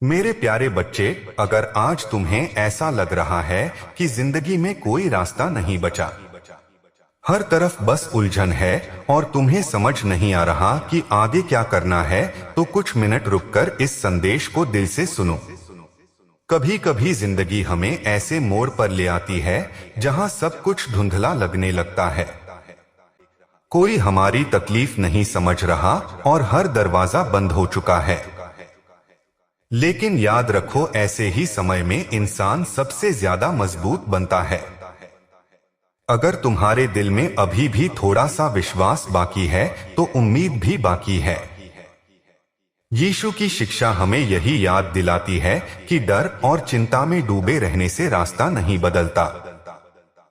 मेरे प्यारे बच्चे, अगर आज तुम्हें ऐसा लग रहा है कि जिंदगी में कोई रास्ता नहीं बचा, हर तरफ बस उलझन है और तुम्हें समझ नहीं आ रहा कि आगे क्या करना है, तो कुछ मिनट रुककर इस संदेश को दिल से सुनो। कभी कभी जिंदगी हमें ऐसे मोड़ पर ले आती है जहां सब कुछ धुंधला लगने लगता है। कोई हमारी तकलीफ नहीं समझ रहा और हर दरवाजा बंद हो चुका है। लेकिन याद रखो, ऐसे ही समय में इंसान सबसे ज्यादा मजबूत बनता है। अगर तुम्हारे दिल में अभी भी थोड़ा सा विश्वास बाकी है तो उम्मीद भी बाकी है। यीशु की शिक्षा हमें यही याद दिलाती है कि डर और चिंता में डूबे रहने से रास्ता नहीं बदलता,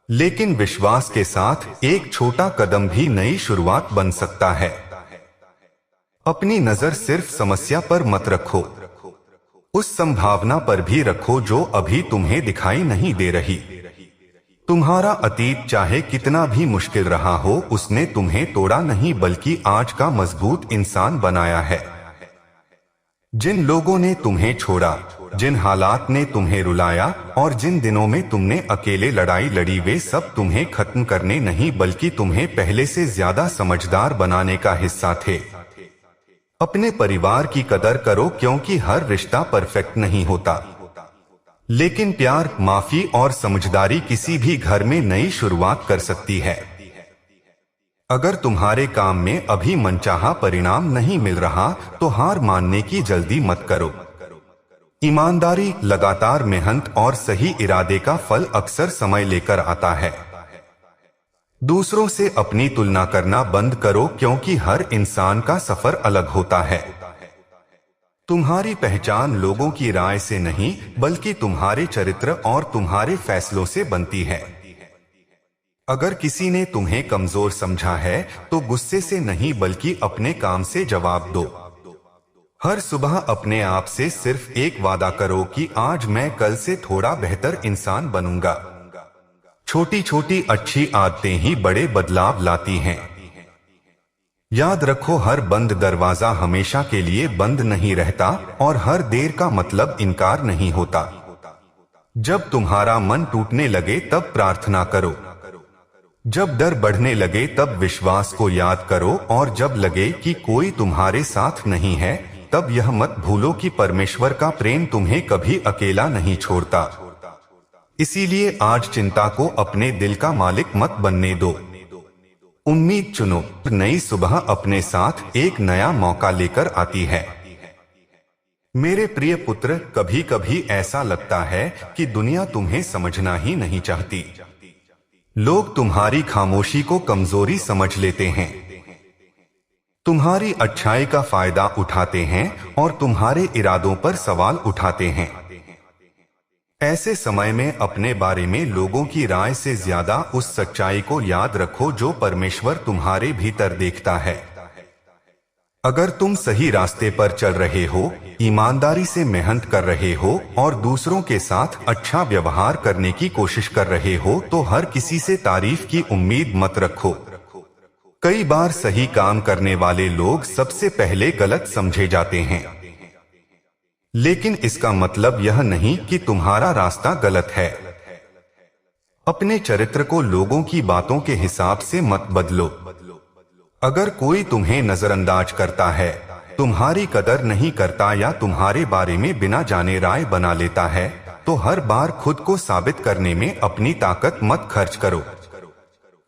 लेकिन विश्वास के साथ एक छोटा कदम भी नई शुरुआत बन सकता है। अपनी नजर सिर्फ समस्या पर मत रखो, उस संभावना पर भी रखो जो अभी तुम्हें दिखाई नहीं दे रही। तुम्हारा अतीत चाहे कितना भी मुश्किल रहा हो, उसने तुम्हें तोड़ा नहीं बल्कि आज का मजबूत इंसान बनाया है। जिन लोगों ने तुम्हें छोड़ा, जिन हालात ने तुम्हें रुलाया और जिन दिनों में तुमने अकेले लड़ाई लड़ी, वे सब तुम्हें खत्म करने नहीं बल्कि तुम्हें पहले से ज्यादा समझदार बनाने का हिस्सा थे। अपने परिवार की कदर करो, क्योंकि हर रिश्ता परफेक्ट नहीं होता, लेकिन प्यार, माफी और समझदारी किसी भी घर में नई शुरुआत कर सकती है। अगर तुम्हारे काम में अभी मनचाहा परिणाम नहीं मिल रहा तो हार मानने की जल्दी मत करो। ईमानदारी, लगातार मेहनत और सही इरादे का फल अक्सर समय लेकर आता है। दूसरों से अपनी तुलना करना बंद करो, क्योंकि हर इंसान का सफर अलग होता है। तुम्हारी पहचान लोगों की राय से नहीं बल्कि तुम्हारे चरित्र और तुम्हारे फैसलों से बनती है। अगर किसी ने तुम्हें कमजोर समझा है तो गुस्से से नहीं बल्कि अपने काम से जवाब दो। हर सुबह अपने आप से सिर्फ एक वादा करो कि आज मैं कल से थोड़ा बेहतर इंसान बनूंगा। छोटी छोटी अच्छी आदतें ही बड़े बदलाव लाती हैं। याद रखो, हर बंद दरवाजा हमेशा के लिए बंद नहीं रहता और हर देर का मतलब इनकार नहीं होता। जब तुम्हारा मन टूटने लगे तब प्रार्थना करो, जब डर बढ़ने लगे तब विश्वास को याद करो, और जब लगे कि कोई तुम्हारे साथ नहीं है तब यह मत भूलो कि परमेश्वर का प्रेम तुम्हें कभी अकेला नहीं छोड़ता। इसीलिए आज चिंता को अपने दिल का मालिक मत बनने दो। उम्मीद चुनो, नई सुबह अपने साथ एक नया मौका लेकर आती है। मेरे प्रिय पुत्र, कभी कभी ऐसा लगता है कि दुनिया तुम्हें समझना ही नहीं चाहती। लोग तुम्हारी खामोशी को कमजोरी समझ लेते हैं, तुम्हारी अच्छाई का फायदा उठाते हैं और तुम्हारे इरादों पर सवाल उठाते हैं। ऐसे समय में अपने बारे में लोगों की राय से ज्यादा उस सच्चाई को याद रखो जो परमेश्वर तुम्हारे भीतर देखता है। अगर तुम सही रास्ते पर चल रहे हो, ईमानदारी से मेहनत कर रहे हो और दूसरों के साथ अच्छा व्यवहार करने की कोशिश कर रहे हो, तो हर किसी से तारीफ की उम्मीद मत रखो। कई बार सही काम करने वाले लोग सबसे पहले गलत समझे जाते हैं, लेकिन इसका मतलब यह नहीं कि तुम्हारा रास्ता गलत है। अपने चरित्र को लोगों की बातों के हिसाब से मत बदलो। अगर कोई तुम्हें नजरअंदाज करता है, तुम्हारी कदर नहीं करता या तुम्हारे बारे में बिना जाने राय बना लेता है, तो हर बार खुद को साबित करने में अपनी ताकत मत खर्च करो।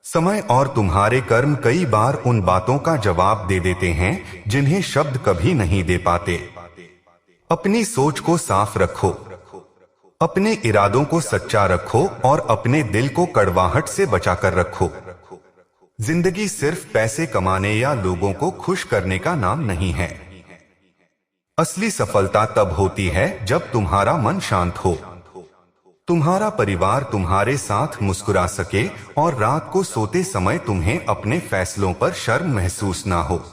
समय और तुम्हारे कर्म कई बार उन बातों का जवाब दे देते हैं जिन्हें शब्द कभी नहीं दे पाते। अपनी सोच को साफ रखो, अपने इरादों को सच्चा रखो और अपने दिल को कड़वाहट से बचाकर रखो। जिंदगी सिर्फ पैसे कमाने या लोगों को खुश करने का नाम नहीं है। असली सफलता तब होती है जब तुम्हारा मन शांत हो, तुम्हारा परिवार तुम्हारे साथ मुस्कुरा सके और रात को सोते समय तुम्हें अपने फैसलों पर शर्म महसूस ना हो।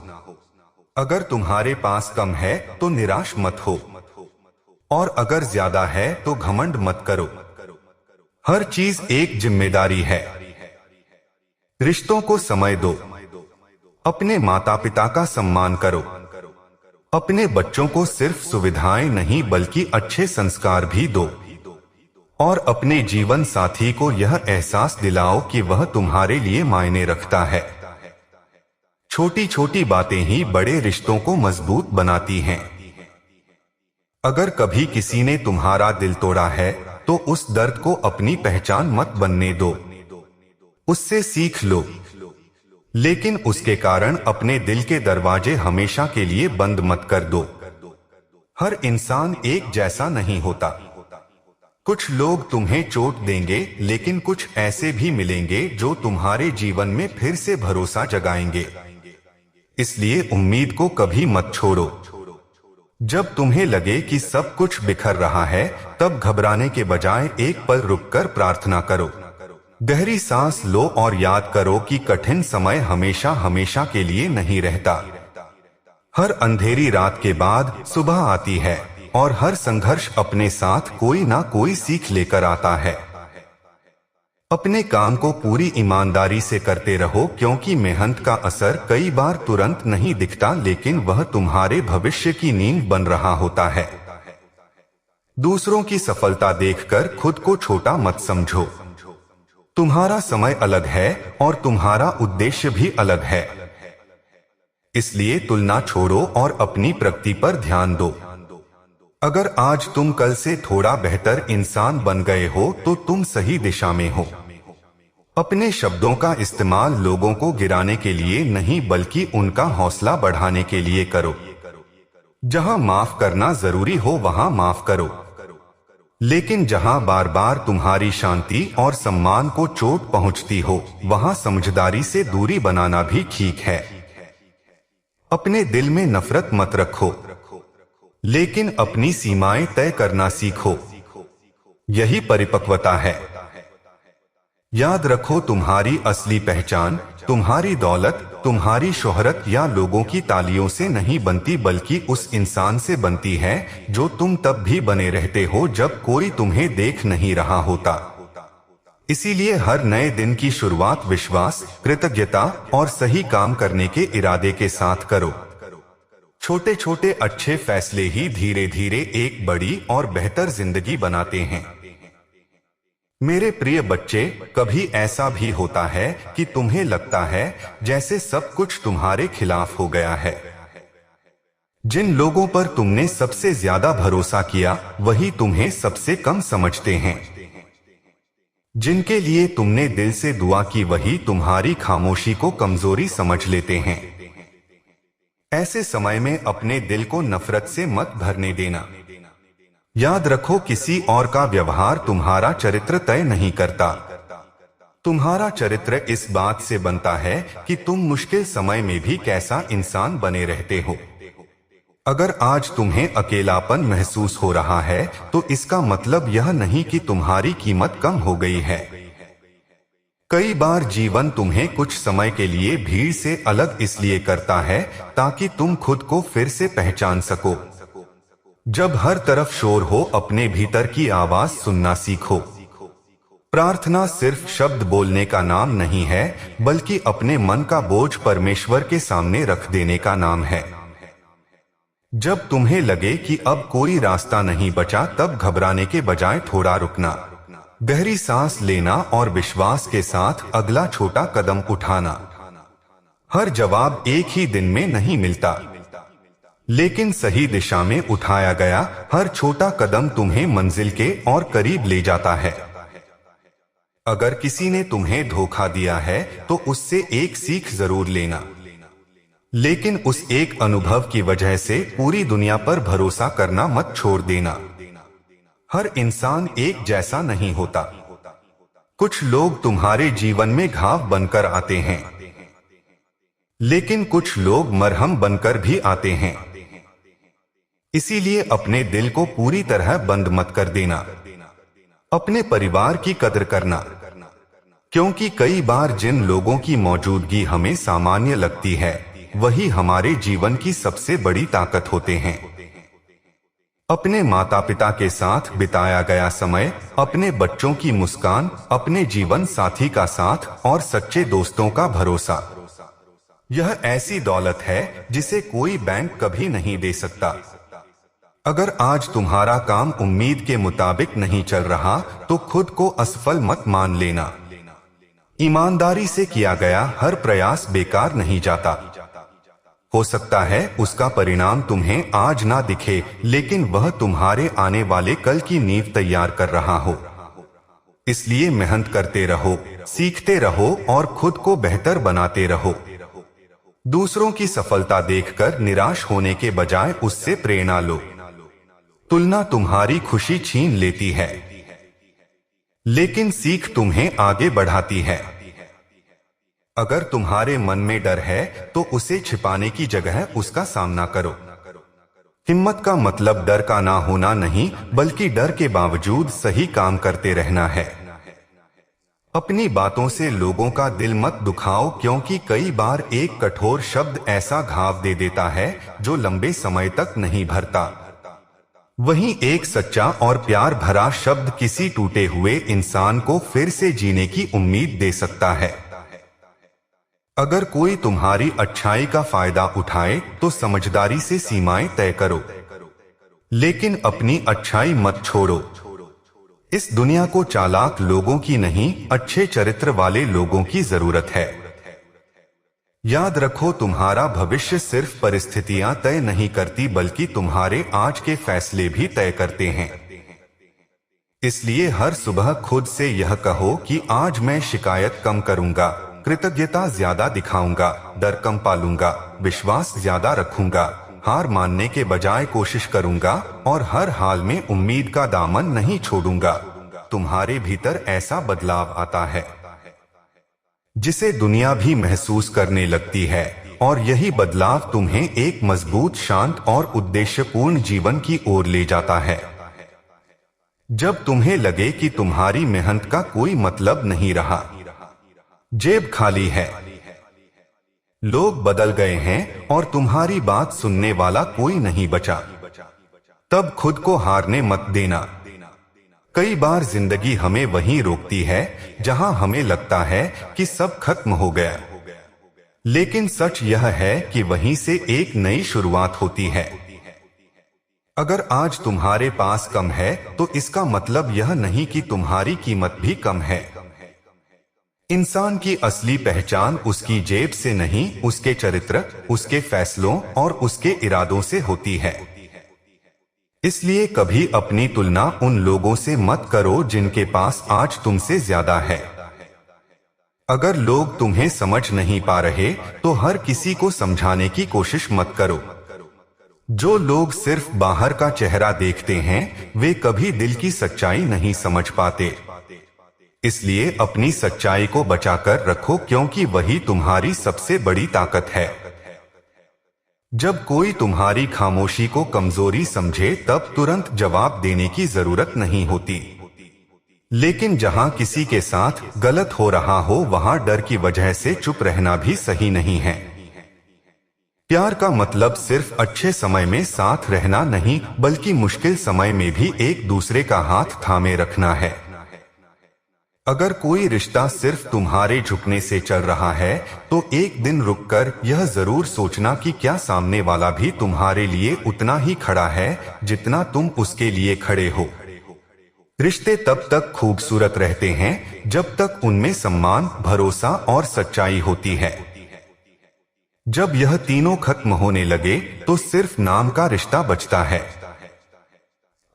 अगर तुम्हारे पास कम है तो निराश मत हो, और अगर ज्यादा है तो घमंड मत करो। हर चीज एक जिम्मेदारी है। रिश्तों को समय दो, अपने माता पिता का सम्मान करो, अपने बच्चों को सिर्फ सुविधाएं नहीं बल्कि अच्छे संस्कार भी दो और अपने जीवन साथी को यह एहसास दिलाओ कि वह तुम्हारे लिए मायने रखता है। छोटी छोटी बातें ही बड़े रिश्तों को मजबूत बनाती हैं। अगर कभी किसी ने तुम्हारा दिल तोड़ा है तो उस दर्द को अपनी पहचान मत बनने दो, उससे सीख लो, लेकिन उसके कारण अपने दिल के दरवाजे हमेशा के लिए बंद मत कर दो। हर इंसान एक जैसा नहीं होता। कुछ लोग तुम्हें चोट देंगे, लेकिन कुछ ऐसे भी मिलेंगे जो तुम्हारे जीवन में फिर से भरोसा जगाएंगे। इसलिए उम्मीद को कभी मत छोड़ो। जब तुम्हें लगे कि सब कुछ बिखर रहा है, तब घबराने के बजाय एक पल रुककर प्रार्थना करो। गहरी सांस लो और याद करो कि कठिन समय हमेशा हमेशा के लिए नहीं रहता। हर अंधेरी रात के बाद सुबह आती है और हर संघर्ष अपने साथ कोई ना कोई सीख लेकर आता है। अपने काम को पूरी ईमानदारी से करते रहो, क्योंकि मेहनत का असर कई बार तुरंत नहीं दिखता, लेकिन वह तुम्हारे भविष्य की नींव बन रहा होता है। दूसरों की सफलता देखकर खुद को छोटा मत समझो। तुम्हारा समय अलग है और तुम्हारा उद्देश्य भी अलग है। इसलिए तुलना छोड़ो और अपनी प्रगति पर ध्यान दो। अगर आज तुम कल से थोड़ा बेहतर इंसान बन गए हो तो तुम सही दिशा में हो। अपने शब्दों का इस्तेमाल लोगों को गिराने के लिए नहीं बल्कि उनका हौसला बढ़ाने के लिए करो। जहां माफ करना जरूरी हो वहां माफ करो, लेकिन जहां बार बार तुम्हारी शांति और सम्मान को चोट पहुंचती हो वहां समझदारी से दूरी बनाना भी ठीक है। अपने दिल में नफरत मत रखो, लेकिन अपनी सीमाएं तय करना सीखो। यही परिपक्वता है। याद रखो, तुम्हारी असली पहचान तुम्हारी दौलत, तुम्हारी शोहरत या लोगों की तालियों से नहीं बनती, बल्कि उस इंसान से बनती है जो तुम तब भी बने रहते हो जब कोई तुम्हें देख नहीं रहा होता। इसीलिए हर नए दिन की शुरुआत विश्वास, कृतज्ञता और सही काम करने के इरादे के साथ करो। छोटे छोटे अच्छे फैसले ही धीरे धीरे एक बड़ी और बेहतर जिंदगी बनाते हैं। मेरे प्रिय बच्चे, कभी ऐसा भी होता है कि तुम्हें लगता है जैसे सब कुछ तुम्हारे खिलाफ हो गया है। जिन लोगों पर तुमने सबसे ज्यादा भरोसा किया वही तुम्हें सबसे कम समझते हैं। जिनके लिए तुमने दिल से दुआ की वही तुम्हारी खामोशी को कमजोरी समझ लेते हैं। ऐसे समय में अपने दिल को नफरत से मत भरने देना। याद रखो, किसी और का व्यवहार तुम्हारा चरित्र तय नहीं करता। तुम्हारा चरित्र इस बात से बनता है कि तुम मुश्किल समय में भी कैसा इंसान बने रहते हो। अगर आज तुम्हें अकेलापन महसूस हो रहा है तो इसका मतलब यह नहीं कि तुम्हारी कीमत कम हो गई है। कई बार जीवन तुम्हें कुछ समय के लिए भीड़ से अलग इसलिए करता है ताकि तुम खुद को फिर से पहचान सको। जब हर तरफ शोर हो, अपने भीतर की आवाज सुनना सीखो। प्रार्थना सिर्फ शब्द बोलने का नाम नहीं है, बल्कि अपने मन का बोझ परमेश्वर के सामने रख देने का नाम है। जब तुम्हें लगे कि अब कोई रास्ता नहीं बचा, तब घबराने के बजाय थोड़ा रुकना, गहरी सांस लेना और विश्वास के साथ अगला छोटा कदम उठाना। हर जवाब एक ही दिन में नहीं मिलता, लेकिन सही दिशा में उठाया गया हर छोटा कदम तुम्हें मंजिल के और करीब ले जाता है। अगर किसी ने तुम्हें धोखा दिया है तो उससे एक सीख जरूर लेना, लेकिन उस एक अनुभव की वजह से पूरी दुनिया पर भरोसा करना मत छोड़ देना। हर इंसान एक जैसा नहीं होता। कुछ लोग तुम्हारे जीवन में घाव बनकर आते हैं, लेकिन कुछ लोग मरहम बनकर भी आते हैं। इसीलिए अपने दिल को पूरी तरह बंद मत कर देना। अपने परिवार की कदर करना, क्योंकि कई बार जिन लोगों की मौजूदगी हमें सामान्य लगती है वही हमारे जीवन की सबसे बड़ी ताकत होते हैं। अपने माता पिता के साथ बिताया गया समय, अपने बच्चों की मुस्कान, अपने जीवन साथी का साथ और सच्चे दोस्तों का भरोसा, यह ऐसी दौलत है जिसे कोई बैंक कभी नहीं दे सकता। अगर आज तुम्हारा काम उम्मीद के मुताबिक नहीं चल रहा तो खुद को असफल मत मान लेना। ईमानदारी से किया गया हर प्रयास बेकार नहीं जाता। हो सकता है उसका परिणाम तुम्हें आज ना दिखे, लेकिन वह तुम्हारे आने वाले कल की नींव तैयार कर रहा हो। इसलिए मेहनत करते रहो, सीखते रहो और खुद को बेहतर बनाते रहो। दूसरों की सफलता देखकर निराश होने के बजाय उससे प्रेरणा लो। तुलना तुम्हारी खुशी छीन लेती है, लेकिन सीख तुम्हें आगे बढ़ाती है। अगर तुम्हारे मन में डर है तो उसे छिपाने की जगह उसका सामना करो। हिम्मत का मतलब डर का ना होना नहीं, बल्कि डर के बावजूद सही काम करते रहना है। अपनी बातों से लोगों का दिल मत दुखाओ, क्योंकि कई बार एक कठोर शब्द ऐसा घाव दे देता है जो लंबे समय तक नहीं भरता। वहीं एक सच्चा और प्यार भरा शब्द किसी टूटे हुए इंसान को फिर से जीने की उम्मीद दे सकता है। अगर कोई तुम्हारी अच्छाई का फायदा उठाए तो समझदारी से सीमाएं तय करो, लेकिन अपनी अच्छाई मत छोड़ो। इस दुनिया को चालाक लोगों की नहीं, अच्छे चरित्र वाले लोगों की जरूरत है। याद रखो, तुम्हारा भविष्य सिर्फ परिस्थितियां तय नहीं करती, बल्कि तुम्हारे आज के फैसले भी तय करते हैं। इसलिए हर सुबह खुद से यह कहो कि आज मैं शिकायत कम करूंगा, कृतज्ञता ज्यादा दिखाऊंगा, डर कम पालूंगा, विश्वास ज्यादा रखूंगा, हार मानने के बजाय कोशिश करूंगा और हर हाल में उम्मीद का दामन नहीं छोड़ूंगा। तुम्हारे भीतर ऐसा बदलाव आता है जिसे दुनिया भी महसूस करने लगती है, और यही बदलाव तुम्हें एक मजबूत, शांत और उद्देश्यपूर्ण जीवन की ओर ले जाता है। जब तुम्हें लगे कि तुम्हारी मेहनत का कोई मतलब नहीं रहा, जेब खाली है, लोग बदल गए हैं और तुम्हारी बात सुनने वाला कोई नहीं बचा, तब खुद को हारने मत देना। कई बार जिंदगी हमें वहीं रोकती है जहां हमें लगता है कि सब खत्म हो गया, लेकिन सच यह है कि वहीं से एक नई शुरुआत होती है। अगर आज तुम्हारे पास कम है तो इसका मतलब यह नहीं कि तुम्हारी कीमत भी कम है। इंसान की असली पहचान उसकी जेब से नहीं, उसके चरित्र, उसके फैसलों और उसके इरादों से होती है। इसलिए कभी अपनी तुलना उन लोगों से मत करो जिनके पास आज तुमसे ज्यादा है। अगर लोग तुम्हें समझ नहीं पा रहे तो हर किसी को समझाने की कोशिश मत करो। जो लोग सिर्फ बाहर का चेहरा देखते हैं वे कभी दिल की सच्चाई नहीं समझ पाते। इसलिए अपनी सच्चाई को बचाकर रखो, क्योंकि वही तुम्हारी सबसे बड़ी ताकत है। जब कोई तुम्हारी खामोशी को कमजोरी समझे तब तुरंत जवाब देने की जरूरत नहीं होती, लेकिन जहां किसी के साथ गलत हो रहा हो वहां डर की वजह से चुप रहना भी सही नहीं है। प्यार का मतलब सिर्फ अच्छे समय में साथ रहना नहीं, बल्कि मुश्किल समय में भी एक दूसरे का हाथ थामे रखना है। अगर कोई रिश्ता सिर्फ तुम्हारे झुकने से चल रहा है तो एक दिन रुककर यह जरूर सोचना कि क्या सामने वाला भी तुम्हारे लिए उतना ही खड़ा है जितना तुम उसके लिए खड़े हो। रिश्ते तब तक खूबसूरत रहते हैं जब तक उनमें सम्मान, भरोसा और सच्चाई होती है। जब यह तीनों खत्म होने लगे तो सिर्फ नाम का रिश्ता बचता है।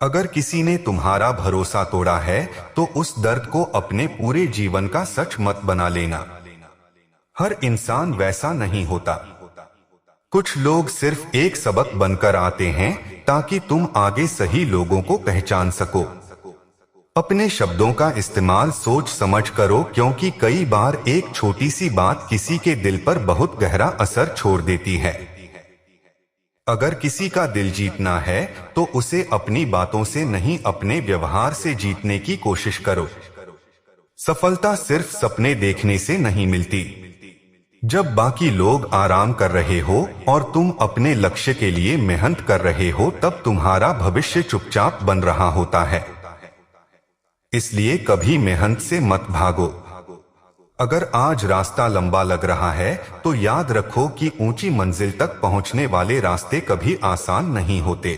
अगर किसी ने तुम्हारा भरोसा तोड़ा है तो उस दर्द को अपने पूरे जीवन का सच मत बना लेना। हर इंसान वैसा नहीं होता। कुछ लोग सिर्फ एक सबक बनकर आते हैं ताकि तुम आगे सही लोगों को पहचान सको। अपने शब्दों का इस्तेमाल सोच समझ करो, क्योंकि कई बार एक छोटी सी बात किसी के दिल पर बहुत गहरा असर छोड़ देती है। अगर किसी का दिल जीतना है तो उसे अपनी बातों से नहीं, अपने व्यवहार से जीतने की कोशिश करो। सफलता सिर्फ सपने देखने से नहीं मिलती। जब बाकी लोग आराम कर रहे हो और तुम अपने लक्ष्य के लिए मेहनत कर रहे हो तब तुम्हारा भविष्य चुपचाप बन रहा होता है। इसलिए कभी मेहनत से मत भागो। अगर आज रास्ता लंबा लग रहा है तो याद रखो कि ऊंची मंजिल तक पहुंचने वाले रास्ते कभी आसान नहीं होते।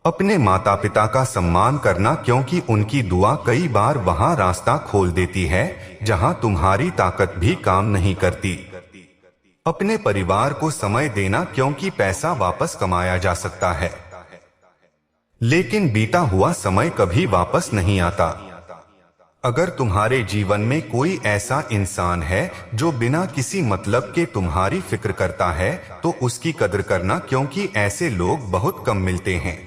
अपने माता पिता का सम्मान करना, क्योंकि उनकी दुआ कई बार वहां रास्ता खोल देती है जहां तुम्हारी ताकत भी काम नहीं करती। अपने परिवार को समय देना, क्योंकि पैसा वापस कमाया जा सकता है लेकिन बीता हुआ समय कभी वापस नहीं आता। अगर तुम्हारे जीवन में कोई ऐसा इंसान है जो बिना किसी मतलब के तुम्हारी फिक्र करता है तो उसकी कदर करना, क्योंकि ऐसे लोग बहुत कम मिलते हैं।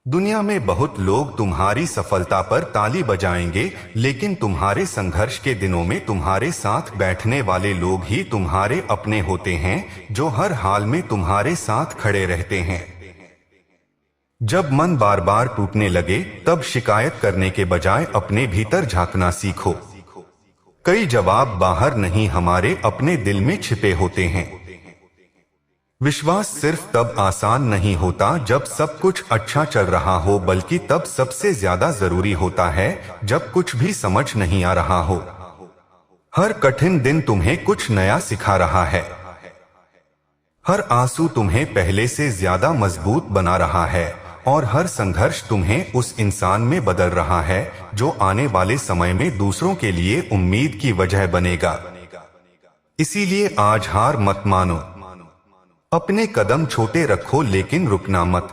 दुनिया में बहुत लोग तुम्हारी सफलता पर ताली बजाएंगे, लेकिन तुम्हारे संघर्ष के दिनों में तुम्हारे साथ बैठने वाले लोग ही तुम्हारे अपने होते हैं, जो हर हाल में तुम्हारे साथ खड़े रहते हैं। जब मन बार बार टूटने लगे तब शिकायत करने के बजाय अपने भीतर झांकना सीखो। कई जवाब बाहर नहीं, हमारे अपने दिल में छिपे होते हैं। विश्वास सिर्फ तब आसान नहीं होता जब सब कुछ अच्छा चल रहा हो, बल्कि तब सबसे ज्यादा जरूरी होता है जब कुछ भी समझ नहीं आ रहा हो। हर कठिन दिन तुम्हें कुछ नया सिखा रहा है। हर आंसू तुम्हें पहले से ज्यादा मजबूत बना रहा है और हर संघर्ष तुम्हें उस इंसान में बदल रहा है जो आने वाले समय में दूसरों के लिए उम्मीद की वजह बनेगा। इसीलिए आज हार मत मानो। अपने कदम छोटे रखो लेकिन रुकना मत।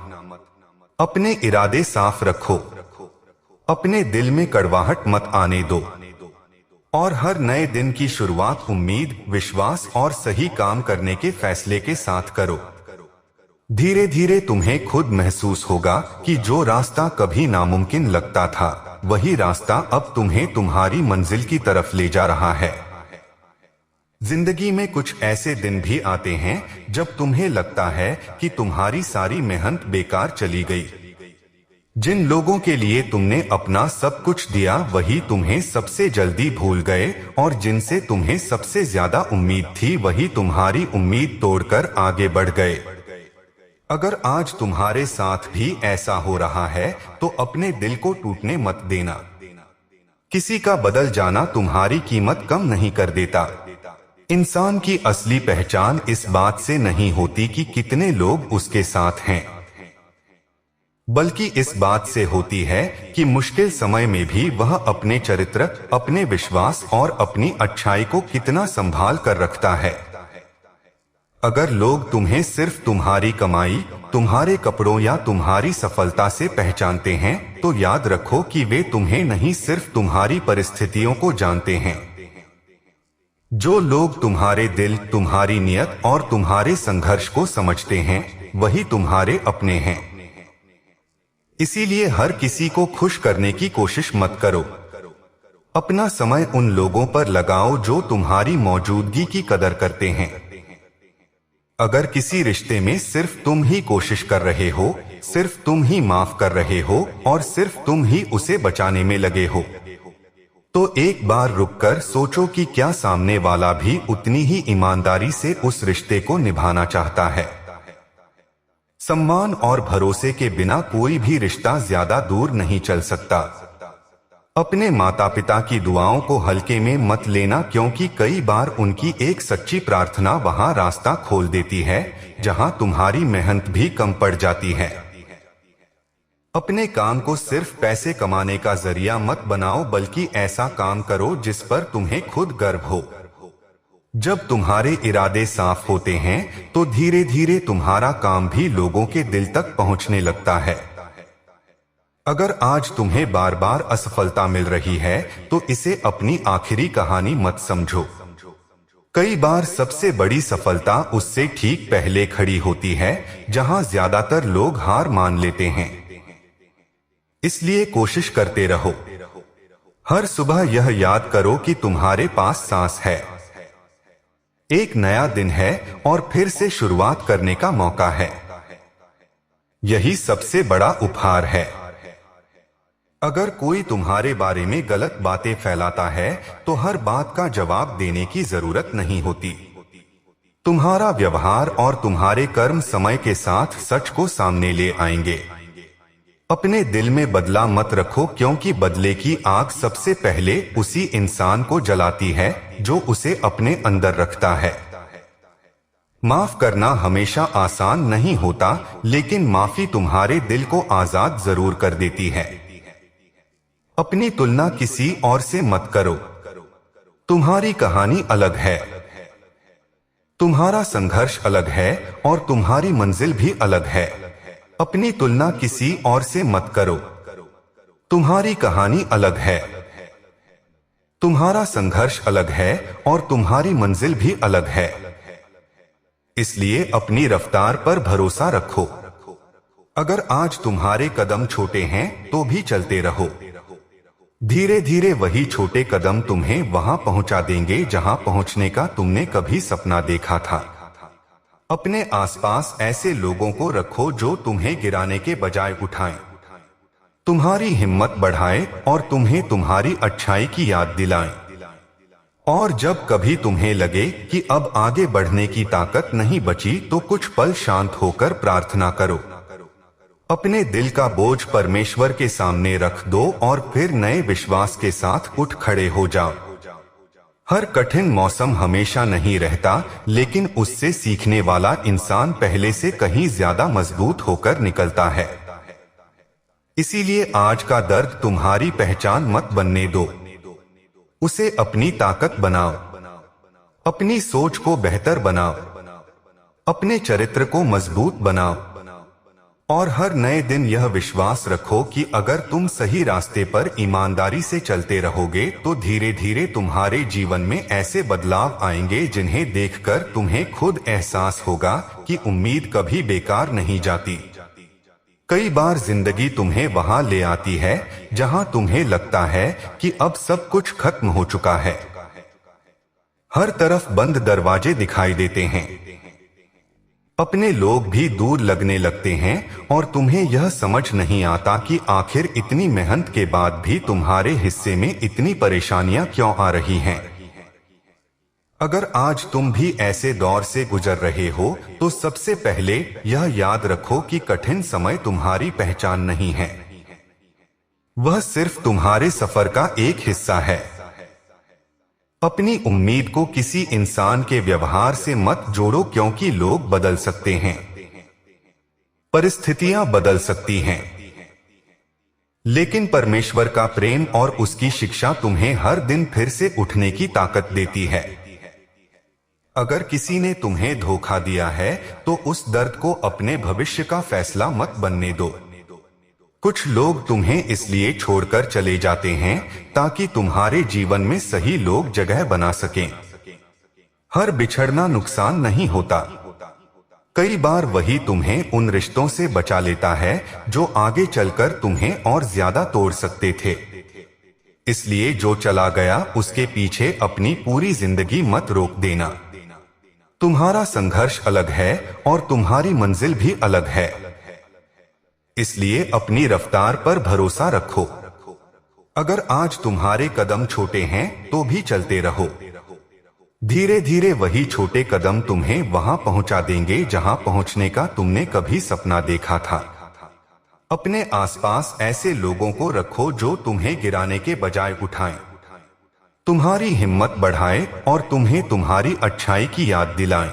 अपने इरादे साफ रखो। अपने दिल में कड़वाहट मत आने दो और हर नए दिन की शुरुआत उम्मीद, विश्वास और सही काम करने के फैसले के साथ करो। धीरे धीरे तुम्हें खुद महसूस होगा कि जो रास्ता कभी नामुमकिन लगता था, वही रास्ता अब तुम्हें तुम्हारी मंजिल की तरफ ले जा रहा है। जिंदगी में कुछ ऐसे दिन भी आते हैं जब तुम्हें लगता है कि तुम्हारी सारी मेहनत बेकार चली गई। जिन लोगों के लिए तुमने अपना सब कुछ दिया, वही तुम्हें सबसे जल्दी भूल गए, और जिनसे तुम्हें सबसे ज्यादा उम्मीद थी, वही तुम्हारी उम्मीद तोड़कर आगे बढ़ गए। अगर आज तुम्हारे साथ भी ऐसा हो रहा है तो अपने दिल को टूटने मत देना। किसी का बदल जाना तुम्हारी कीमत कम नहीं कर देता। इंसान की असली पहचान इस बात से नहीं होती कि कितने लोग उसके साथ हैं, बल्कि इस बात से होती है कि मुश्किल समय में भी वह अपने चरित्र, अपने विश्वास और अपनी अच्छाई को कितना संभाल कर रखता है। अगर लोग तुम्हें सिर्फ तुम्हारी कमाई, तुम्हारे कपड़ों या तुम्हारी सफलता से पहचानते हैं, तो याद रखो कि वे तुम्हें नहीं, सिर्फ तुम्हारी परिस्थितियों को जानते हैं। जो लोग तुम्हारे दिल, तुम्हारी नियत और तुम्हारे संघर्ष को समझते हैं, वही तुम्हारे अपने हैं। इसीलिए हर किसी को खुश करने की कोशिश मत करो। अपना समय उन लोगों पर लगाओ जो तुम्हारी मौजूदगी की कदर करते हैं। अगर किसी रिश्ते में सिर्फ तुम ही कोशिश कर रहे हो, सिर्फ तुम ही माफ कर रहे हो और सिर्फ तुम ही उसे बचाने में लगे हो, तो एक बार रुककर सोचो कि क्या सामने वाला भी उतनी ही ईमानदारी से उस रिश्ते को निभाना चाहता है। सम्मान और भरोसे के बिना कोई भी रिश्ता ज्यादा दूर नहीं चल सकता। अपने माता पिता की दुआओं को हल्के में मत लेना, क्योंकि कई बार उनकी एक सच्ची प्रार्थना वहां रास्ता खोल देती है जहां तुम्हारी मेहनत भी कम पड़ जाती है। अपने काम को सिर्फ पैसे कमाने का जरिया मत बनाओ, बल्कि ऐसा काम करो जिस पर तुम्हें खुद गर्व हो। जब तुम्हारे इरादे साफ होते हैं तो धीरे धीरे तुम्हारा काम भी लोगों के दिल तक पहुंचने लगता है। अगर आज तुम्हें बार बार असफलता मिल रही है तो इसे अपनी आखिरी कहानी मत समझो। कई बार सबसे बड़ी सफलता उससे ठीक पहले खड़ी होती है जहां ज्यादातर लोग हार मान लेते हैं। इसलिए कोशिश करते रहो। हर सुबह यह याद करो कि तुम्हारे पास सांस है, एक नया दिन है और फिर से शुरुआत करने का मौका है। यही सबसे बड़ा उपहार है। अगर कोई तुम्हारे बारे में गलत बातें फैलाता है तो हर बात का जवाब देने की जरूरत नहीं होती। तुम्हारा व्यवहार और तुम्हारे कर्म समय के साथ सच को सामने ले आएंगे। अपने दिल में बदला मत रखो, क्योंकि बदले की आग सबसे पहले उसी इंसान को जलाती है जो उसे अपने अंदर रखता है। माफ करना हमेशा आसान नहीं होता, लेकिन माफी तुम्हारे दिल को आजाद जरूर कर देती है। अपनी तुलना किसी और से मत करो। तुम्हारी कहानी अलग है, तुम्हारा संघर्ष अलग है और तुम्हारी मंजिल भी अलग है। अपनी तुलना किसी और से मत करो। तुम्हारी कहानी अलग है, तुम्हारा संघर्ष अलग है और तुम्हारी मंजिल भी अलग है। इसलिए अपनी रफ्तार पर भरोसा रखो। अगर आज तुम्हारे कदम छोटे हैं तो भी चलते रहो। धीरे धीरे वही छोटे कदम तुम्हें वहां पहुंचा देंगे जहां पहुंचने का तुमने कभी सपना देखा था। अपने आसपास ऐसे लोगों को रखो जो तुम्हें गिराने के बजाय उठाएं, तुम्हारी हिम्मत बढ़ाएं और तुम्हें तुम्हारी अच्छाई की याद दिलाएं। और जब कभी तुम्हें लगे कि अब आगे बढ़ने की ताकत नहीं बची, तो कुछ पल शांत होकर प्रार्थना करो। अपने दिल का बोझ परमेश्वर के सामने रख दो और फिर नए विश्वास के साथ उठ खड़े हो जाओ। हर कठिन मौसम हमेशा नहीं रहता, लेकिन उससे सीखने वाला इंसान पहले से कहीं ज्यादा मजबूत होकर निकलता है। इसीलिए आज का दर्द तुम्हारी पहचान मत बनने दो, उसे अपनी ताकत बनाओ। अपनी सोच को बेहतर बनाओ, अपने चरित्र को मजबूत बनाओ और हर नए दिन यह विश्वास रखो कि अगर तुम सही रास्ते पर ईमानदारी से चलते रहोगे तो धीरे धीरे तुम्हारे जीवन में ऐसे बदलाव आएंगे जिन्हें देखकर तुम्हें खुद एहसास होगा कि उम्मीद कभी बेकार नहीं जाती। कई बार जिंदगी तुम्हें वहां ले आती है जहां तुम्हें लगता है कि अब सब कुछ खत्म हो चुका है। हर तरफ बंद दरवाजे दिखाई देते हैं, अपने लोग भी दूर लगने लगते हैं और तुम्हें यह समझ नहीं आता कि आखिर इतनी मेहनत के बाद भी तुम्हारे हिस्से में इतनी परेशानियां क्यों आ रही हैं। अगर आज तुम भी ऐसे दौर से गुजर रहे हो तो सबसे पहले यह याद रखो कि कठिन समय तुम्हारी पहचान नहीं है, वह सिर्फ तुम्हारे सफर का एक हिस्सा है। अपनी उम्मीद को किसी इंसान के व्यवहार से मत जोड़ो, क्योंकि लोग बदल सकते हैं, परिस्थितियां बदल सकती हैं, लेकिन परमेश्वर का प्रेम और उसकी शिक्षा तुम्हें हर दिन फिर से उठने की ताकत देती है। अगर किसी ने तुम्हें धोखा दिया है तो उस दर्द को अपने भविष्य का फैसला मत बनने दो। कुछ लोग तुम्हें इसलिए छोड़कर चले जाते हैं ताकि तुम्हारे जीवन में सही लोग जगह बना सकें। हर बिछड़ना नुकसान नहीं होता, कई बार वही तुम्हें उन रिश्तों से बचा लेता है जो आगे चलकर तुम्हें और ज्यादा तोड़ सकते थे। इसलिए जो चला गया उसके पीछे अपनी पूरी जिंदगी मत रोक देना। तुम्हारा संघर्ष अलग है और तुम्हारी मंजिल भी अलग है। इसलिए अपनी रफ्तार पर भरोसा रखो। अगर आज तुम्हारे कदम छोटे हैं तो भी चलते रहो। धीरे धीरे वही छोटे कदम तुम्हें वहां पहुंचा देंगे जहां पहुंचने का तुमने कभी सपना देखा था। अपने आसपास ऐसे लोगों को रखो जो तुम्हें गिराने के बजाय उठाएं, तुम्हारी हिम्मत बढ़ाएं और तुम्हें तुम्हारी अच्छाई की याद दिलाएं।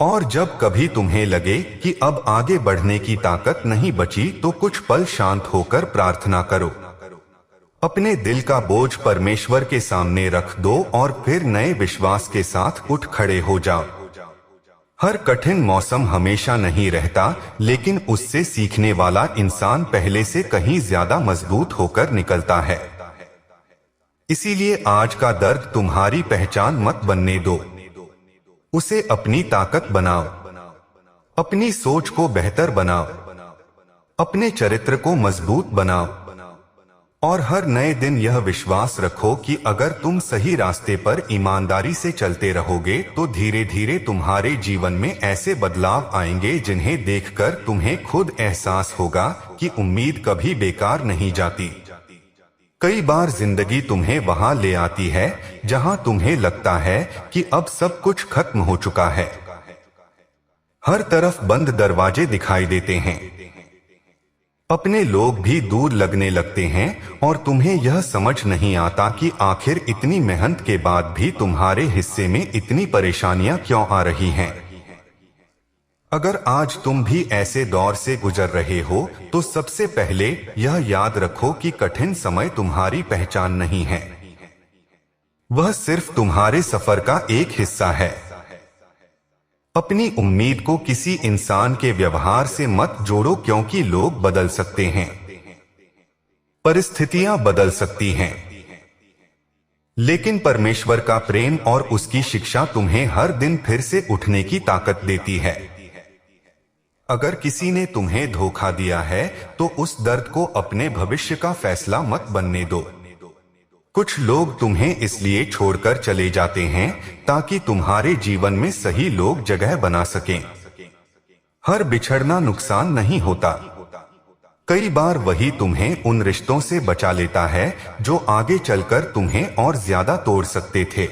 और जब कभी तुम्हें लगे कि अब आगे बढ़ने की ताकत नहीं बची, तो कुछ पल शांत होकर प्रार्थना करो। अपने दिल का बोझ परमेश्वर के सामने रख दो और फिर नए विश्वास के साथ उठ खड़े हो जाओ। हर कठिन मौसम हमेशा नहीं रहता, लेकिन उससे सीखने वाला इंसान पहले से कहीं ज्यादा मजबूत होकर निकलता है। इसीलिए आज का दर्द तुम्हारी पहचान मत बनने दो, उसे अपनी ताकत बनाओ। अपनी सोच को बेहतर बनाओ, अपने चरित्र को मजबूत बनाओ और हर नए दिन यह विश्वास रखो कि अगर तुम सही रास्ते पर ईमानदारी से चलते रहोगे तो धीरे धीरे तुम्हारे जीवन में ऐसे बदलाव आएंगे जिन्हें देखकर तुम्हें खुद एहसास होगा कि उम्मीद कभी बेकार नहीं जाती। कई बार जिंदगी तुम्हें वहां ले आती है जहां तुम्हें लगता है कि अब सब कुछ खत्म हो चुका है। हर तरफ बंद दरवाजे दिखाई देते हैं, अपने लोग भी दूर लगने लगते हैं और तुम्हें यह समझ नहीं आता कि आखिर इतनी मेहनत के बाद भी तुम्हारे हिस्से में इतनी परेशानियां क्यों आ रही हैं। अगर आज तुम भी ऐसे दौर से गुजर रहे हो तो सबसे पहले यह याद रखो कि कठिन समय तुम्हारी पहचान नहीं है, वह सिर्फ तुम्हारे सफर का एक हिस्सा है। अपनी उम्मीद को किसी इंसान के व्यवहार से मत जोड़ो, क्योंकि लोग बदल सकते हैं, परिस्थितियां बदल सकती हैं, लेकिन परमेश्वर का प्रेम और उसकी शिक्षा तुम्हें हर दिन फिर से उठने की ताकत देती है। अगर किसी ने तुम्हें धोखा दिया है तो उस दर्द को अपने भविष्य का फैसला मत बनने दो। कुछ लोग तुम्हें इसलिए छोड़कर चले जाते हैं ताकि तुम्हारे जीवन में सही लोग जगह बना सकें। हर बिछड़ना नुकसान नहीं होता, कई बार वही तुम्हें उन रिश्तों से बचा लेता है जो आगे चलकर तुम्हें और ज्यादा तोड़ सकते थे।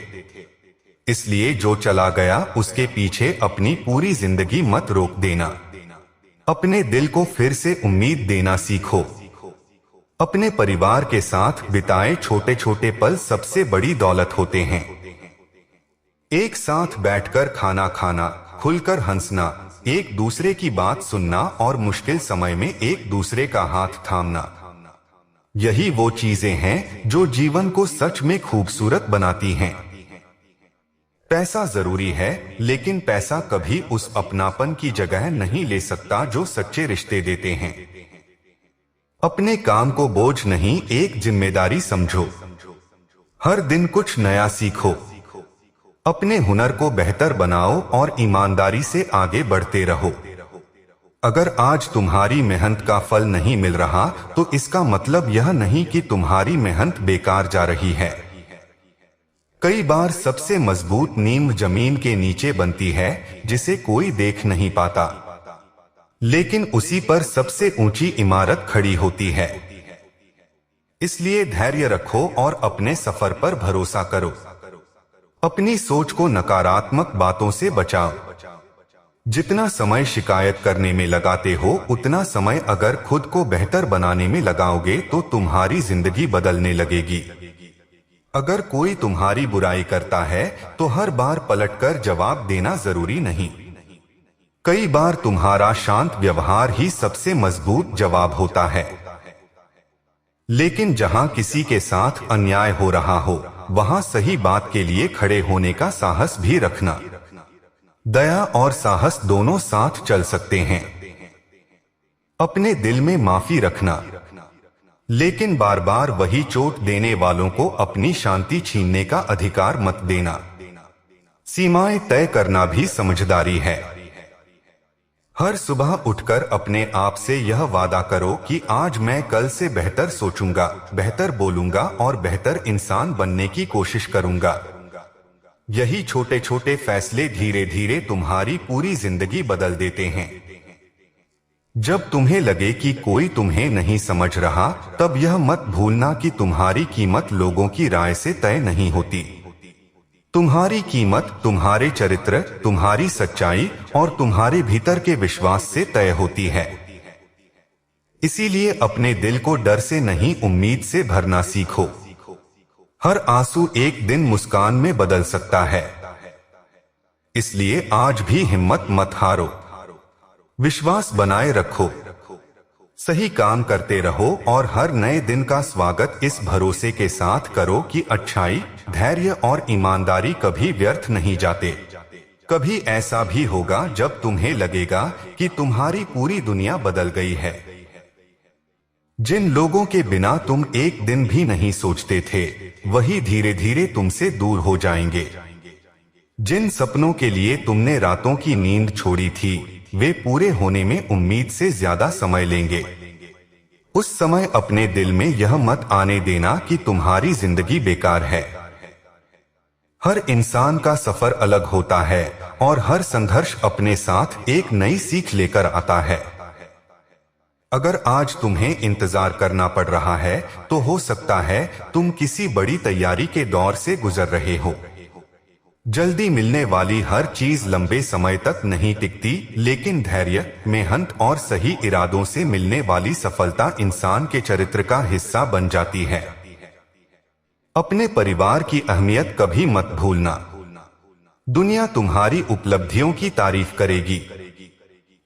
इसलिए जो चला गया उसके पीछे अपनी पूरी जिंदगी मत रोक देना। अपने दिल को फिर से उम्मीद देना सीखो। अपने परिवार के साथ बिताए छोटे छोटे पल सबसे बड़ी दौलत होते हैं। एक साथ बैठकर खाना खाना, खुलकर हंसना, एक दूसरे की बात सुनना और मुश्किल समय में एक दूसरे का हाथ थामना, यही वो चीजें हैं जो जीवन को सच में खूबसूरत बनाती हैं। पैसा जरूरी है, लेकिन पैसा कभी उस अपनापन की जगह नहीं ले सकता जो सच्चे रिश्ते देते हैं। अपने काम को बोझ नहीं, एक जिम्मेदारी समझो। हर दिन कुछ नया सीखो, अपने हुनर को बेहतर बनाओ और ईमानदारी से आगे बढ़ते रहो। अगर आज तुम्हारी मेहनत का फल नहीं मिल रहा तो इसका मतलब यह नहीं कि तुम्हारी मेहनत बेकार जा रही है। कई बार सबसे मजबूत नींव जमीन के नीचे बनती है, जिसे कोई देख नहीं पाता, लेकिन उसी पर सबसे ऊंची इमारत खड़ी होती है। इसलिए धैर्य रखो और अपने सफर पर भरोसा करो। अपनी सोच को नकारात्मक बातों से बचाओ। जितना समय शिकायत करने में लगाते हो उतना समय अगर खुद को बेहतर बनाने में लगाओगे तो तुम्हारी जिंदगी बदलने लगेगी। अगर कोई तुम्हारी बुराई करता है तो हर बार पलटकर जवाब देना जरूरी नहीं। कई बार तुम्हारा शांत व्यवहार ही सबसे मजबूत जवाब होता है। लेकिन जहां किसी के साथ अन्याय हो रहा हो वहां सही बात के लिए खड़े होने का साहस भी रखना। दया और साहस दोनों साथ चल सकते हैं। अपने दिल में माफी रखना, लेकिन बार बार वही चोट देने वालों को अपनी शांति छीनने का अधिकार मत देना। सीमाएं तय करना भी समझदारी है। हर सुबह उठकर अपने आप से यह वादा करो कि आज मैं कल से बेहतर सोचूंगा, बेहतर बोलूंगा और बेहतर इंसान बनने की कोशिश करूंगा। यही छोटे छोटे फैसले धीरे धीरे तुम्हारी पूरी जिंदगी बदल देते हैं। जब तुम्हें लगे कि कोई तुम्हें नहीं समझ रहा, तब यह मत भूलना कि तुम्हारी कीमत लोगों की राय से तय नहीं होती। तुम्हारी कीमत तुम्हारे चरित्र, तुम्हारी सच्चाई और तुम्हारे भीतर के विश्वास से तय होती है। इसीलिए अपने दिल को डर से नहीं, उम्मीद से भरना सीखो। हर आंसू एक दिन मुस्कान में बदल सकता है। इसलिए आज भी हिम्मत मत हारो, विश्वास बनाए रखो, सही काम करते रहो और हर नए दिन का स्वागत इस भरोसे के साथ करो कि अच्छाई, धैर्य और ईमानदारी कभी व्यर्थ नहीं जाते। कभी ऐसा भी होगा जब तुम्हें लगेगा कि तुम्हारी पूरी दुनिया बदल गई है। जिन लोगों के बिना तुम एक दिन भी नहीं सोचते थे, वही धीरे धीरे तुमसे दूर हो जाएंगे। जिन सपनों के लिए तुमने रातों की नींद छोड़ी थी, वे पूरे होने में उम्मीद से ज्यादा समय लेंगे। उस समय अपने दिल में यह मत आने देना कि तुम्हारी जिंदगी बेकार है। हर इंसान का सफर अलग होता है और हर संघर्ष अपने साथ एक नई सीख लेकर आता है। अगर आज तुम्हें इंतजार करना पड़ रहा है तो हो सकता है तुम किसी बड़ी तैयारी के दौर से गुजर रहे हो। जल्दी मिलने वाली हर चीज लंबे समय तक नहीं टिकती, लेकिन धैर्य, मेहनत और सही इरादों से मिलने वाली सफलता इंसान के चरित्र का हिस्सा बन जाती है। अपने परिवार की अहमियत कभी मत भूलना। दुनिया तुम्हारी उपलब्धियों की तारीफ करेगी,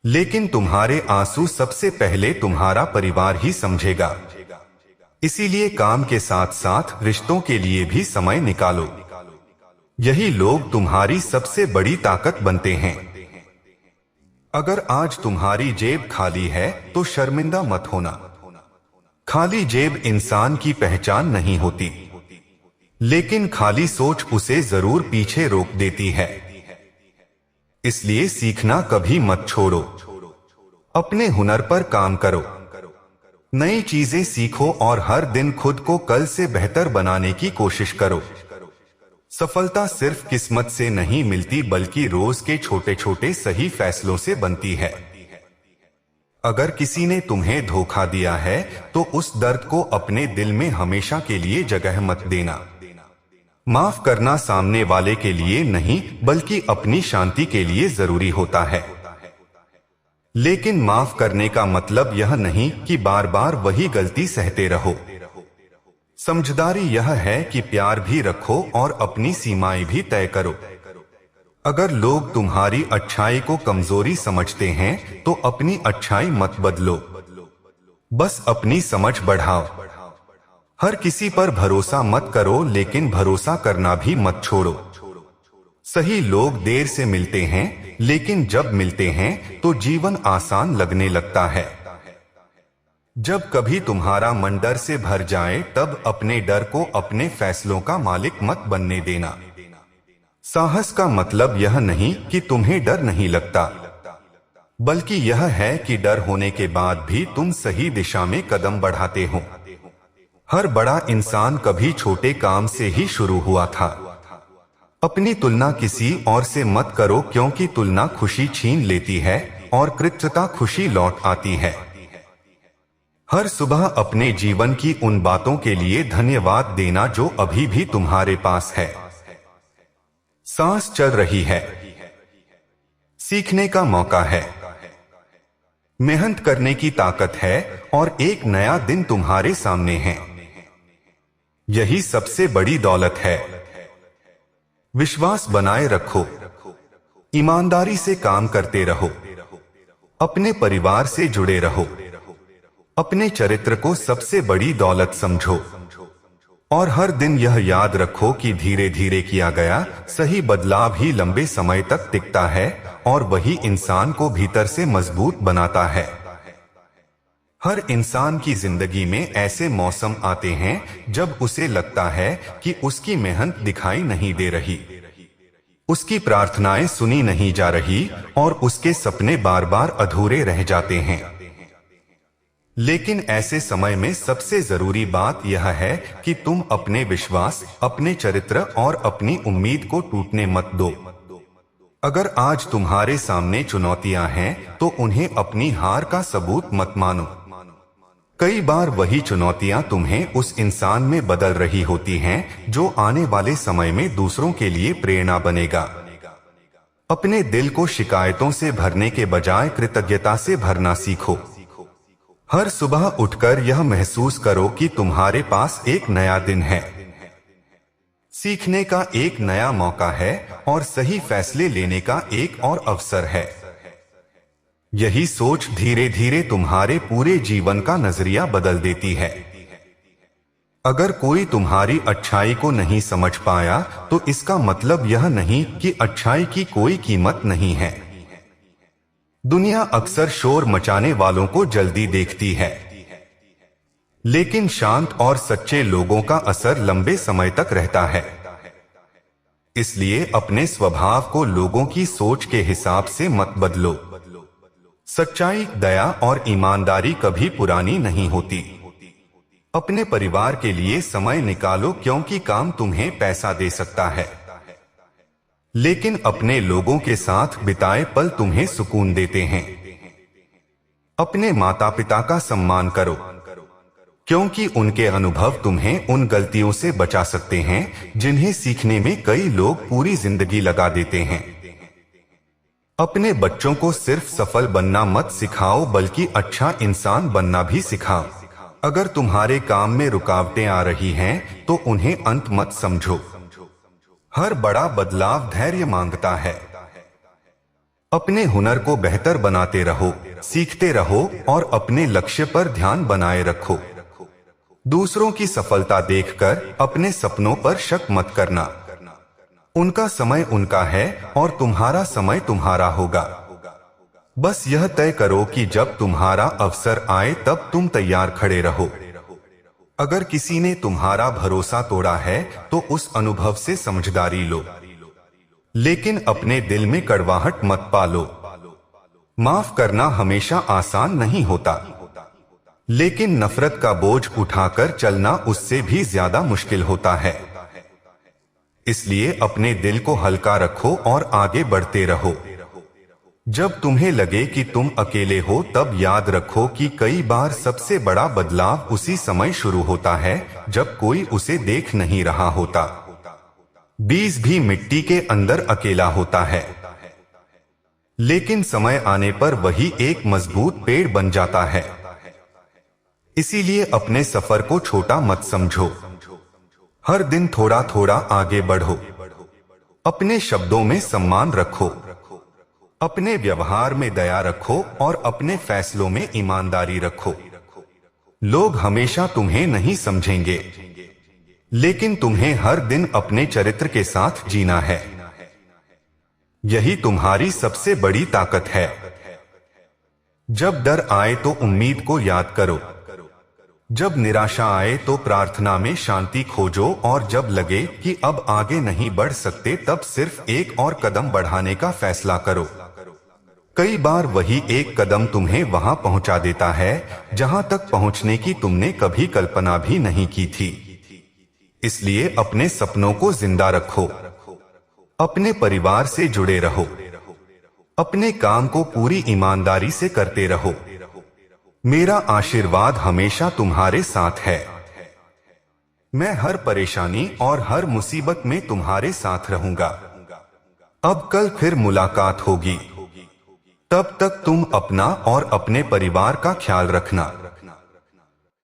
लेकिन तुम्हारे आंसू सबसे पहले तुम्हारा परिवार ही समझेगा। इसीलिए काम के साथ साथ रिश्तों के लिए भी समय निकालो। यही लोग तुम्हारी सबसे बड़ी ताकत बनते हैं। अगर आज तुम्हारी जेब खाली है तो शर्मिंदा मत होना। खाली जेब इंसान की पहचान नहीं होती, लेकिन खाली सोच उसे जरूर पीछे रोक देती है। इसलिए सीखना कभी मत छोड़ो। अपने हुनर पर काम करो, नई चीजें सीखो और हर दिन खुद को कल से बेहतर बनाने की कोशिश करो। सफलता सिर्फ किस्मत से नहीं मिलती, बल्कि रोज के छोटे छोटे सही फैसलों से बनती है। अगर किसी ने तुम्हें धोखा दिया है तो उस दर्द को अपने दिल में हमेशा के लिए जगह मत देना। माफ करना सामने वाले के लिए नहीं, बल्कि अपनी शांति के लिए जरूरी होता है। लेकिन माफ करने का मतलब यह नहीं कि बार बार वही गलती सहते रहो। समझदारी यह है कि प्यार भी रखो और अपनी सीमाएं भी तय करो। अगर लोग तुम्हारी अच्छाई को कमजोरी समझते हैं तो अपनी अच्छाई मत बदलो, बस अपनी समझ बढ़ाओ। हर किसी पर भरोसा मत करो, लेकिन भरोसा करना भी मत छोड़ो। सही लोग देर से मिलते हैं, लेकिन जब मिलते हैं तो जीवन आसान लगने लगता है। जब कभी तुम्हारा मन डर से भर जाए तब अपने डर को अपने फैसलों का मालिक मत बनने देना। साहस का मतलब यह नहीं कि तुम्हें डर नहीं लगता, बल्कि यह है कि डर होने के बाद भी तुम सही दिशा में कदम बढ़ाते हो। हर बड़ा इंसान कभी छोटे काम से ही शुरू हुआ था। अपनी तुलना किसी और से मत करो, क्योंकि तुलना खुशी छीन लेती है और कृतज्ञता खुशी लौट आती है। हर सुबह अपने जीवन की उन बातों के लिए धन्यवाद देना जो अभी भी तुम्हारे पास है। सांस चल रही है, सीखने का मौका है, मेहनत करने की ताकत है और एक नया दिन तुम्हारे सामने है। यही सबसे बड़ी दौलत है। विश्वास बनाए रखो, ईमानदारी से काम करते रहो, अपने परिवार से जुड़े रहो, अपने चरित्र को सबसे बड़ी दौलत समझो और हर दिन यह याद रखो कि धीरे धीरे किया गया सही बदलाव ही लंबे समय तक टिकता है और वही इंसान को भीतर से मजबूत बनाता है। हर इंसान की जिंदगी में ऐसे मौसम आते हैं जब उसे लगता है कि उसकी मेहनत दिखाई नहीं दे रही, उसकी प्रार्थनाएं सुनी नहीं जा रही और उसके सपने बार बार अधूरे रह जाते हैं। लेकिन ऐसे समय में सबसे जरूरी बात यह है कि तुम अपने विश्वास, अपने चरित्र और अपनी उम्मीद को टूटने मत दो। अगर आज तुम्हारे सामने चुनौतियां हैं तो उन्हें अपनी हार का सबूत मत मानो। कई बार वही चुनौतियां तुम्हें उस इंसान में बदल रही होती हैं जो आने वाले समय में दूसरों के लिए प्रेरणा बनेगा। अपने दिल को शिकायतों से भरने के बजाय कृतज्ञता से भरना सीखो। हर सुबह उठकर यह महसूस करो कि तुम्हारे पास एक नया दिन है, सीखने का एक नया मौका है और सही फैसले लेने का एक और अवसर है। यही सोच धीरे धीरे तुम्हारे पूरे जीवन का नजरिया बदल देती है। अगर कोई तुम्हारी अच्छाई को नहीं समझ पाया तो इसका मतलब यह नहीं कि अच्छाई की कोई कीमत नहीं है। दुनिया अक्सर शोर मचाने वालों को जल्दी देखती है, लेकिन शांत और सच्चे लोगों का असर लंबे समय तक रहता है। इसलिए अपने स्वभाव को लोगों की सोच के हिसाब से मत बदलो। सच्चाई, दया और ईमानदारी कभी पुरानी नहीं होती। अपने परिवार के लिए समय निकालो, क्योंकि काम तुम्हें पैसा दे सकता है, लेकिन अपने लोगों के साथ बिताए पल तुम्हें सुकून देते हैं। अपने माता पिता का सम्मान करो, क्योंकि उनके अनुभव तुम्हें उन गलतियों से बचा सकते हैं जिन्हें सीखने में कई लोग पूरी जिंदगी लगा देते हैं। अपने बच्चों को सिर्फ सफल बनना मत सिखाओ, बल्कि अच्छा इंसान बनना भी सिखाओ। अगर तुम्हारे काम में रुकावटें आ रही हैं, तो उन्हें अंत मत समझो। हर बड़ा बदलाव धैर्य मांगता है। अपने हुनर को बेहतर बनाते रहो, सीखते रहो और अपने लक्ष्य पर ध्यान बनाए रखो। दूसरों की सफलता देखकर अपने सपनों पर शक मत करना। उनका समय उनका है और तुम्हारा समय तुम्हारा होगा। बस यह तय करो कि जब तुम्हारा अवसर आए तब तुम तैयार खड़े रहो। अगर किसी ने तुम्हारा भरोसा तोड़ा है तो उस अनुभव से समझदारी लो, लेकिन अपने दिल में कड़वाहट मत पालो। माफ करना हमेशा आसान नहीं होता, लेकिन नफरत का बोझ उठाकर चलना उससे भी ज्यादा मुश्किल होता है। इसलिए अपने दिल को हल्का रखो और आगे बढ़ते रहो। जब तुम्हें लगे कि तुम अकेले हो, तब याद रखो कि कई बार सबसे बड़ा बदलाव उसी समय शुरू होता है जब कोई उसे देख नहीं रहा होता। बीज भी मिट्टी के अंदर अकेला होता है, लेकिन समय आने पर वही एक मजबूत पेड़ बन जाता है। इसीलिए अपने सफर को छोटा मत समझो। हर दिन थोड़ा थोड़ा आगे बढ़ो। अपने शब्दों में सम्मान रखो, अपने व्यवहार में दया रखो और अपने फैसलों में ईमानदारी रखो। लोग हमेशा तुम्हें नहीं समझेंगे, लेकिन तुम्हें हर दिन अपने चरित्र के साथ जीना है। यही तुम्हारी सबसे बड़ी ताकत है। जब डर आए तो उम्मीद को याद करो, जब निराशा आए तो प्रार्थना में शांति खोजो, और जब लगे कि अब आगे नहीं बढ़ सकते तब सिर्फ एक और कदम बढ़ाने का फैसला करो। कई बार वही एक कदम तुम्हें वहां पहुंचा देता है जहां तक पहुंचने की तुमने कभी कल्पना भी नहीं की थी। इसलिए अपने सपनों को जिंदा रखो, अपने परिवार से जुड़े रहो, अपने काम को पूरी ईमानदारी से करते रहो। मेरा आशीर्वाद हमेशा तुम्हारे साथ है। मैं हर परेशानी और हर मुसीबत में तुम्हारे साथ रहूंगा। अब कल फिर मुलाकात होगी, तब तक तुम अपना और अपने परिवार का ख्याल रखना।